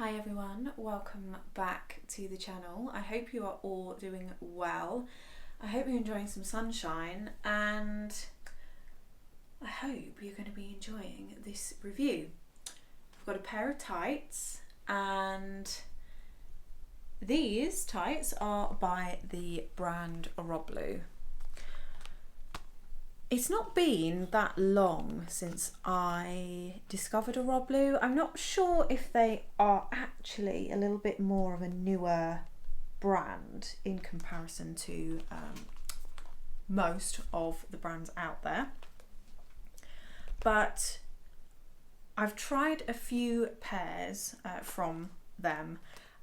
Hi everyone, welcome back to the channel. I hope you are all doing well. I hope you're enjoying some sunshine and I hope you're going to be enjoying this review. I've got a pair of tights and these tights are by the brand Oroblu. It's not been that long since I discovered Oroblu. I'm not sure if they are actually a little bit more of a newer brand in comparison to most of the brands out there. But I've tried a few pairs from them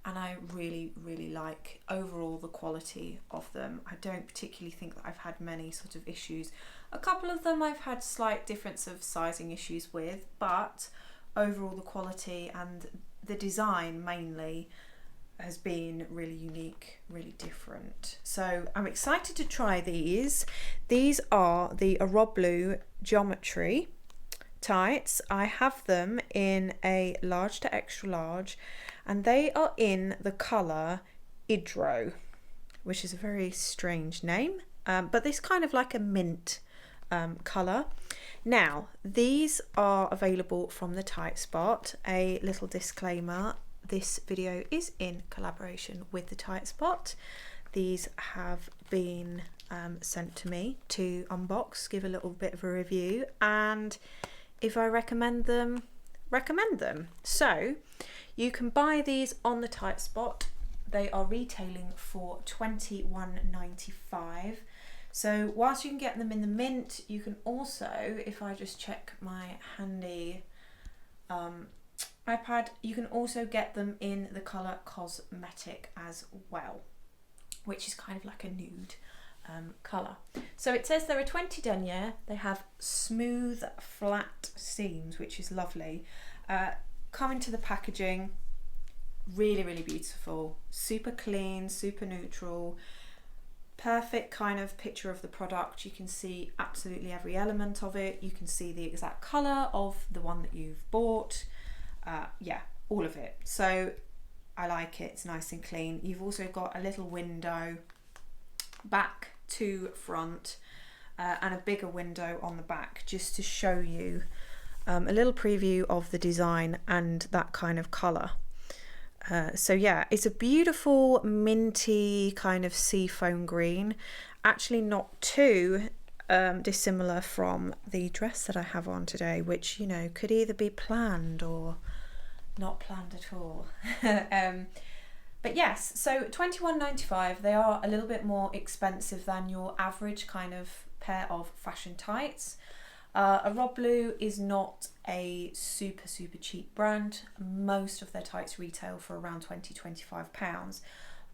and I really like overall the quality of them. I don't particularly think that I've had many sort of issues. A couple of them I've had slight difference of sizing issues with, but overall the quality and the design mainly has been really unique, really different. So I'm excited to try these. These are the Oroblu Geometry tights. I have them in a large to extra large and they are in the colour Idro, which is a very strange name, but this kind of like a mint colour. Now these are available from the Tight Spot. A little disclaimer, this video is in collaboration with the Tight Spot. These have been sent to me to unbox, give a little bit of a review, and if I recommend them, recommend them. So you can buy these on the Tight Spot. They are retailing for $21.95. So whilst you can get them in the mint, you can also, if I just check my handy iPad, you can also get them in the colour Cosmetic as well, which is kind of like a nude colour. So it says they're a 20 denier. They have smooth flat seams, which is lovely. Come into the packaging, really beautiful, super clean, super neutral, perfect kind of picture of the product. You can see absolutely every element of it. You can see the exact colour of the one that you've bought. Yeah, all of it. So I like it, it's nice and clean. You've also got a little window back to front and a bigger window on the back just to show you a little preview of the design and that kind of colour. So yeah, it's a beautiful minty kind of seafoam green, actually not too dissimilar from the dress that I have on today, which, you know, could either be planned or not planned at all. But yes, so $21.95, they are a little bit more expensive than your average kind of pair of fashion tights. Oroblu is not a super cheap brand. Most of their tights retail for around £20-25,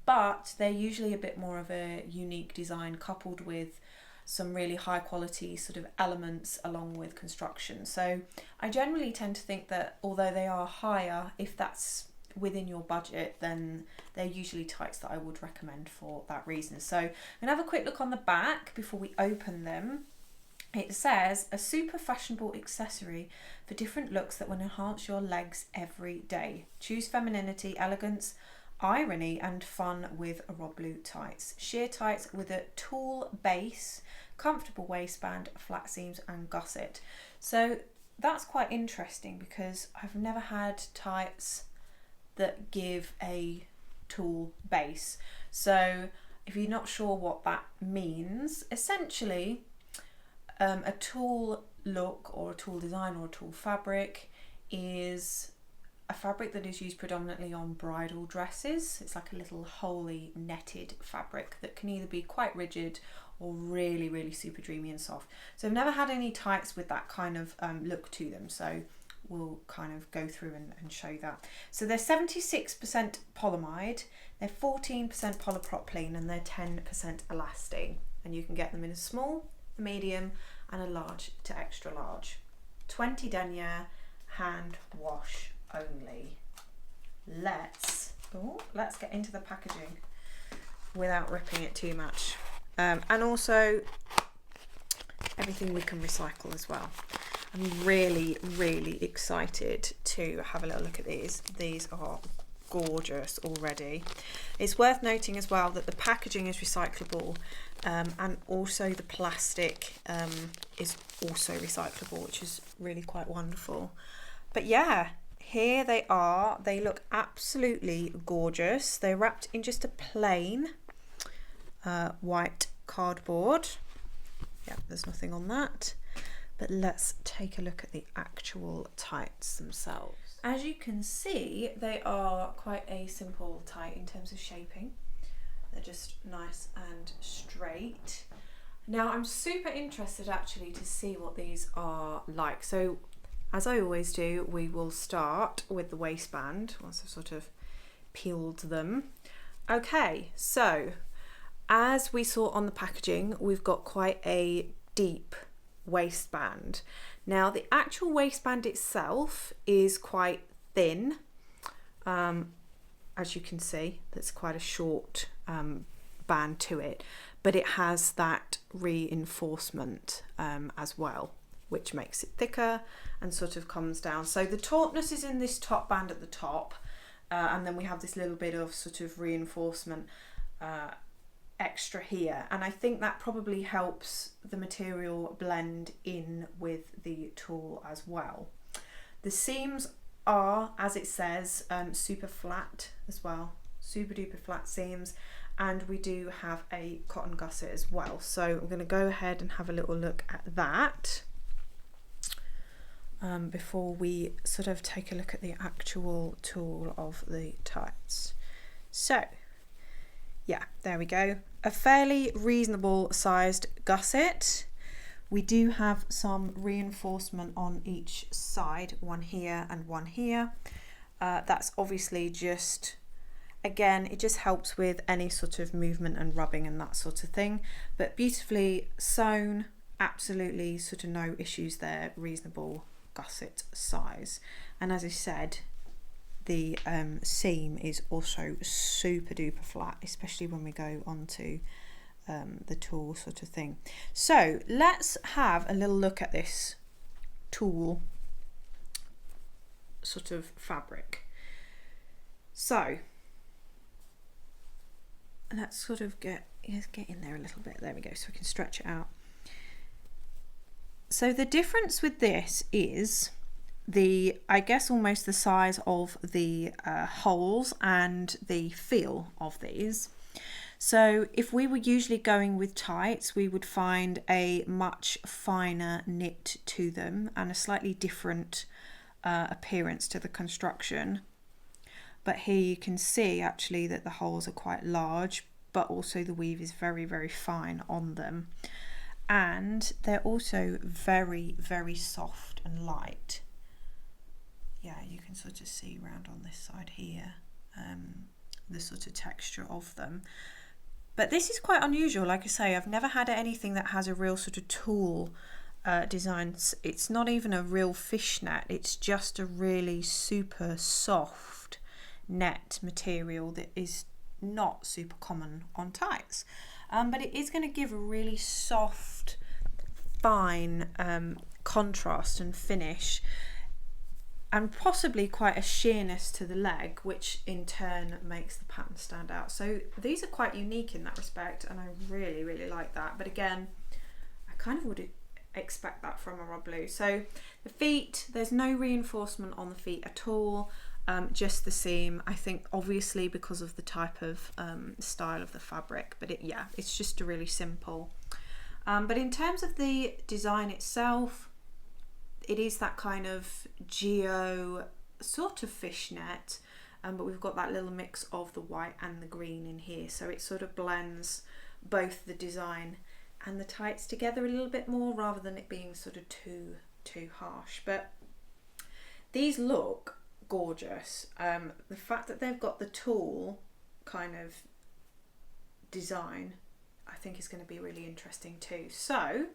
but they're usually a bit more of a unique design coupled with some really high quality sort of elements along with construction. So I generally tend to think that although they are higher, if that's within your budget, then they're usually tights that I would recommend for that reason. So I'm gonna have a quick look on the back before we open them. It says, a super fashionable accessory for different looks that will enhance your legs every day. Choose femininity, elegance, irony and fun with Oroblu tights. Sheer tights with a tulle base, comfortable waistband, flat seams and gusset. So that's quite interesting because I've never had tights that give a tulle base. So if you're not sure what that means, essentially a tulle look or a tulle design or a tulle fabric is a fabric that is used predominantly on bridal dresses. It's like a little wholly netted fabric that can either be quite rigid or really super dreamy and soft. So I've never had any tights with that kind of look to them, so we'll kind of go through and show you that. So they're 76% polyamide, they're 14% polypropylene and they're 10% elastane, and you can get them in a small, a medium and a large to extra large. 20 denier, hand wash only. Let's get into the packaging without ripping it too much, and also everything we can recycle as well. I'm really, really excited to have a little look at these. These are gorgeous already. It's worth noting as well that the packaging is recyclable, and also the plastic is also recyclable, which is really quite wonderful. But yeah, here they are. They look absolutely gorgeous. They're wrapped in just a plain white cardboard. Yeah, there's nothing on that. But let's take a look at the actual tights themselves. As you can see, they are quite a simple tight in terms of shaping. They're just nice and straight. Now I'm super interested actually to see what these are like. So as I always do, we will start with the waistband once I've sort of peeled them. Okay, so as we saw on the packaging, we've got quite a deep waistband. Now the actual waistband itself is quite thin, as you can see. That's quite a short band to it, but it has that reinforcement as well, which makes it thicker and sort of comes down. So the tautness is in this top band at the top, and then we have this little bit of sort of reinforcement extra here, and I think that probably helps the material blend in with the tulle as well. The seams are, as it says, super flat as well, super duper flat seams, and we do have a cotton gusset as well. So I'm going to go ahead and have a little look at that before we sort of take a look at the actual tulle of the tights. So yeah, there we go. A fairly reasonable sized gusset. We do have some reinforcement on each side, one here and one here. That's obviously just, again, it just helps with any sort of movement and rubbing and that sort of thing. But beautifully sewn, absolutely sort of no issues there, reasonable gusset size. And as I said, the seam is also super duper flat, especially when we go onto the tulle sort of thing. So let's have a little look at this tulle sort of fabric. So let's sort of get in there a little bit. There we go, so we can stretch it out. So the difference with this is I guess almost the size of the holes and the feel of these. So if we were usually going with tights, we would find a much finer knit to them and a slightly different appearance to the construction. But here you can see actually that the holes are quite large, but also the weave is very, very fine on them. And they're also very, very soft and light. Yeah, you can sort of see around on this side here, the sort of texture of them. But this is quite unusual. Like I say, I've never had anything that has a real sort of tulle design. It's not even a real fishnet. It's just a really super soft net material that is not super common on tights. But it is going to give a really soft, fine contrast and finish, and possibly quite a sheerness to the leg, which in turn makes the pattern stand out. So these are quite unique in that respect, and I really, really like that. But again, I kind of would expect that from Oroblu. So the feet, there's no reinforcement on the feet at all, just the seam. I think obviously because of the type of style of the fabric, but it's just a really simple. But in terms of the design itself, it is that kind of geo sort of fishnet, but we've got that little mix of the white and the green in here, so it sort of blends both the design and the tights together a little bit more, rather than it being sort of too harsh. But these look gorgeous. The fact that they've got the tulle kind of design, I think is going to be really interesting too. So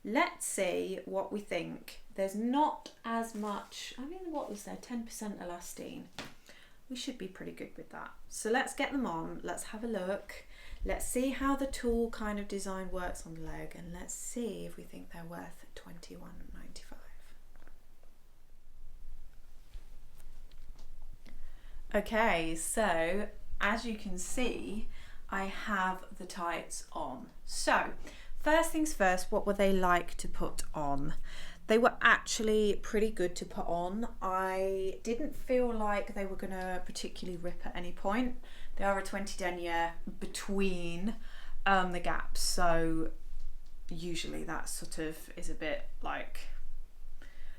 let's see what we think. There's not as much, I mean, what was there, 10% elastane. We should be pretty good with that. So let's get them on, let's have a look. Let's see how the tulle kind of design works on the leg, and let's see if we think they're worth $21.95. Okay, so as you can see, I have the tights on. So first things first, what were they like to put on? They were actually pretty good to put on. I didn't feel like they were going to particularly rip at any point. They are a 20 denier between the gaps, so usually that sort of is a bit like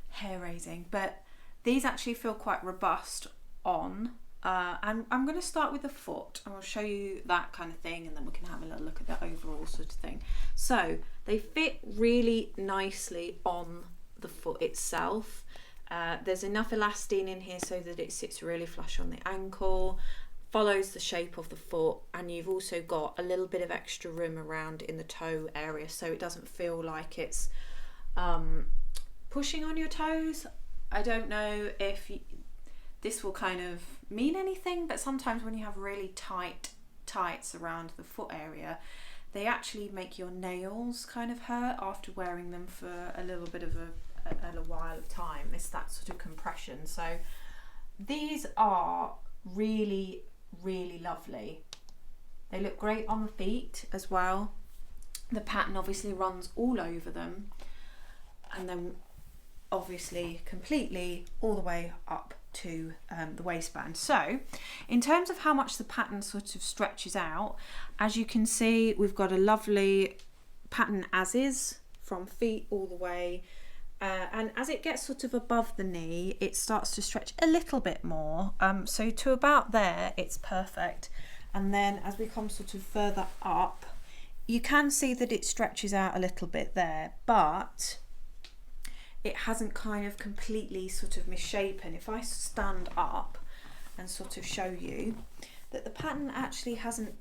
hair raising, but these actually feel quite robust on. And I'm going to start with the foot and I'll show you that kind of thing, and then we can have a little look at the overall sort of thing. So they fit really nicely on the foot itself. There's enough elastine in here so that it sits really flush on the ankle, follows the shape of the foot, and you've also got a little bit of extra room around in the toe area, so it doesn't feel like it's pushing on your toes. I don't know if this will kind of mean anything, but sometimes when you have really tight tights around the foot area, they actually make your nails kind of hurt after wearing them for a little bit of a while of time. It's that sort of compression. So these are really, really lovely. They look great on the feet as well. The pattern obviously runs all over them, and then obviously completely all the way up to the waistband. So in terms of how much the pattern sort of stretches out, as you can see, we've got a lovely pattern as is from feet all the way, and as it gets sort of above the knee, it starts to stretch a little bit more, so to about there it's perfect. And then as we come sort of further up, you can see that it stretches out a little bit there, but it hasn't kind of completely sort of misshapen. If I stand up and sort of show you that the pattern actually hasn't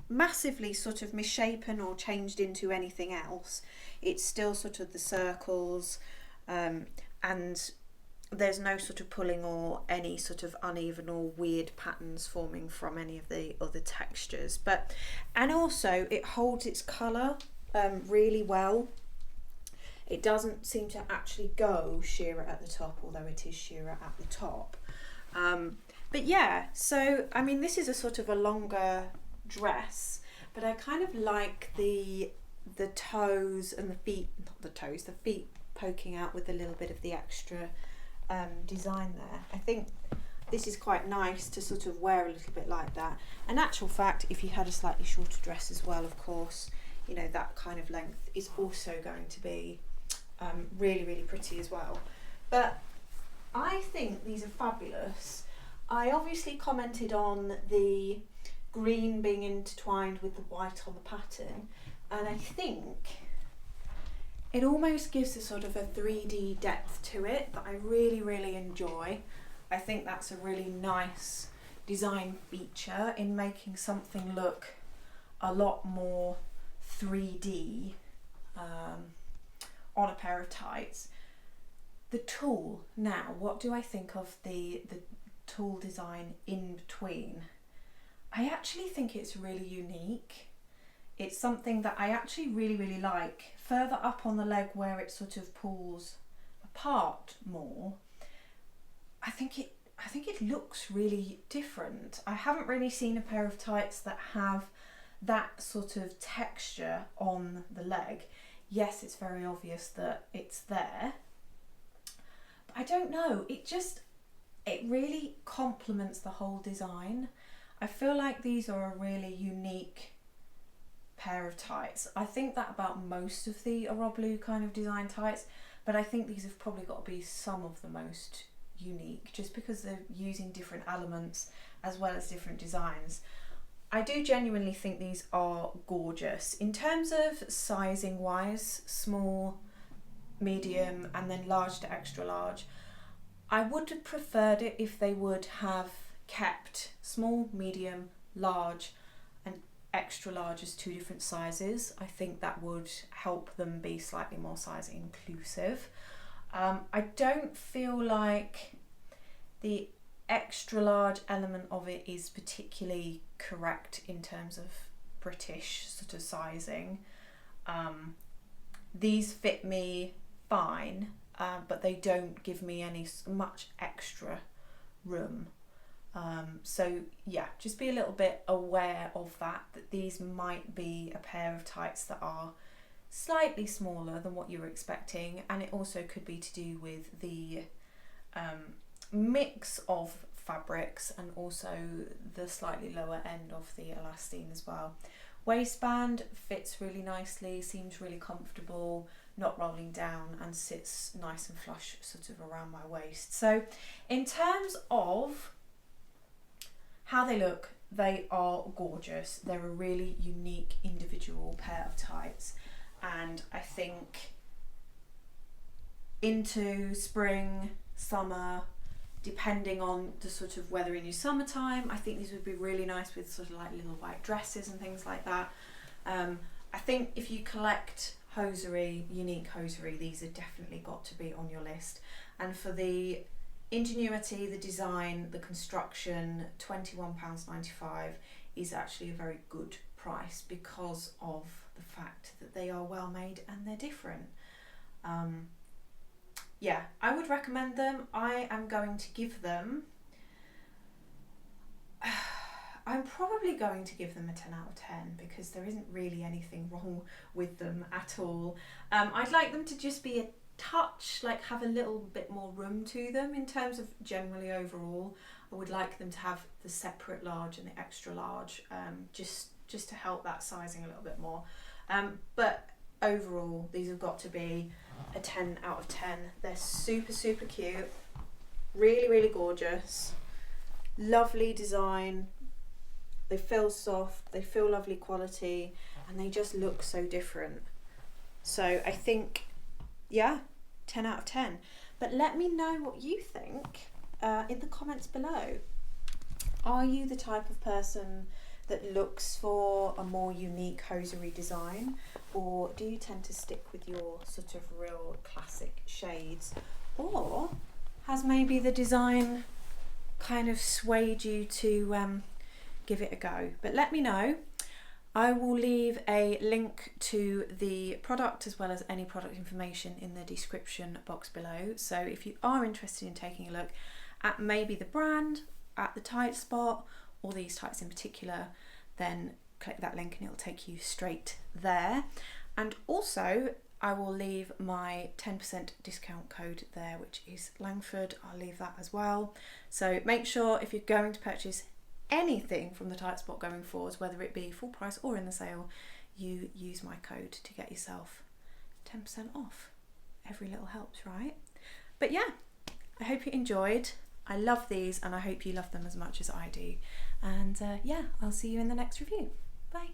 massively sort of misshapen or changed into anything else, it's still sort of the circles, and there's no sort of pulling or any sort of uneven or weird patterns forming from any of the other textures. And also it holds its colour really well. It doesn't seem to actually go shearer at the top, although it is shearer at the top. But yeah, so I mean, this is a sort of a longer dress, but I kind of like the toes and the feet, not the toes, the feet poking out with a little bit of the extra design there. I think this is quite nice to sort of wear a little bit like that. In actual fact, if you had a slightly shorter dress as well, of course, you know, that kind of length is also going to be really, really pretty as well. But I think these are fabulous. I obviously commented on the green being intertwined with the white on the pattern, and I think it almost gives a sort of a 3D depth to it that I really, really enjoy. I think that's a really nice design feature in making something look a lot more 3D on a pair of tights. The tulle, now, what do I think of the tulle design in between? I actually think it's really unique. It's something that I actually really, really like. Further up on the leg where it sort of pulls apart more, I think it looks really different. I haven't really seen a pair of tights that have that sort of texture on the leg. Yes, it's very obvious that it's there, but I don't know, it really complements the whole design. I feel like these are a really unique pair of tights. I think that about most of the Oroblu kind of design tights, but I think these have probably got to be some of the most unique, just because they're using different elements as well as different designs. I do genuinely think these are gorgeous. In terms of sizing wise, small, medium, and then large to extra large, I would have preferred it if they would have kept small, medium, large and extra large as two different sizes. I think that would help them be slightly more size inclusive. I don't feel like the extra large element of it is particularly correct in terms of British sort of sizing. These fit me fine, but they don't give me much extra room. So yeah, just be a little bit aware of that these might be a pair of tights that are slightly smaller than what you were expecting, and it also could be to do with the mix of fabrics and also the slightly lower end of the elastane as well. Waistband fits really nicely, seems really comfortable, not rolling down, and sits nice and flush sort of around my waist. So in terms of how they look, they are gorgeous. They're a really unique individual pair of tights, and I think into spring, summer, depending on the sort of weather in your summertime, I think these would be really nice with sort of like little white dresses and things like that. I think if you collect hosiery, unique hosiery, these have definitely got to be on your list. And for the ingenuity, the design, the construction, £21.95 is actually a very good price because of the fact that they are well made and they're different. Yeah, I would recommend them. I am going to give them, I'm probably going to give them a 10 out of 10 because there isn't really anything wrong with them at all. I'd like them to just be a touch, like have a little bit more room to them in terms of generally overall. I would like them to have the separate large and the extra large, just to help that sizing a little bit more. But overall, these have got to be a 10 out of 10. They're super, super cute, really, really gorgeous, lovely design. They feel soft, they feel lovely quality, and they just look so different. So I think, yeah, 10 out of 10. But let me know what you think in the comments below. Are you the type of person that looks for a more unique hosiery design, or do you tend to stick with your sort of real classic shades, or has maybe the design kind of swayed you to give it a go? But let me know. I will leave a link to the product as well as any product information in the description box below. So if you are interested in taking a look at maybe the brand, at the tight spot, or these tights in particular, then click that link and it'll take you straight there. And also I will leave my 10% discount code there, which is Langford. I'll leave that as well. So make sure if you're going to purchase anything from the tight spot going forwards, whether it be full price or in the sale, you use my code to get yourself 10% off. Every little helps, right? But yeah, I hope you enjoyed. I love these and I hope you love them as much as I do. And yeah, I'll see you in the next review. Bye.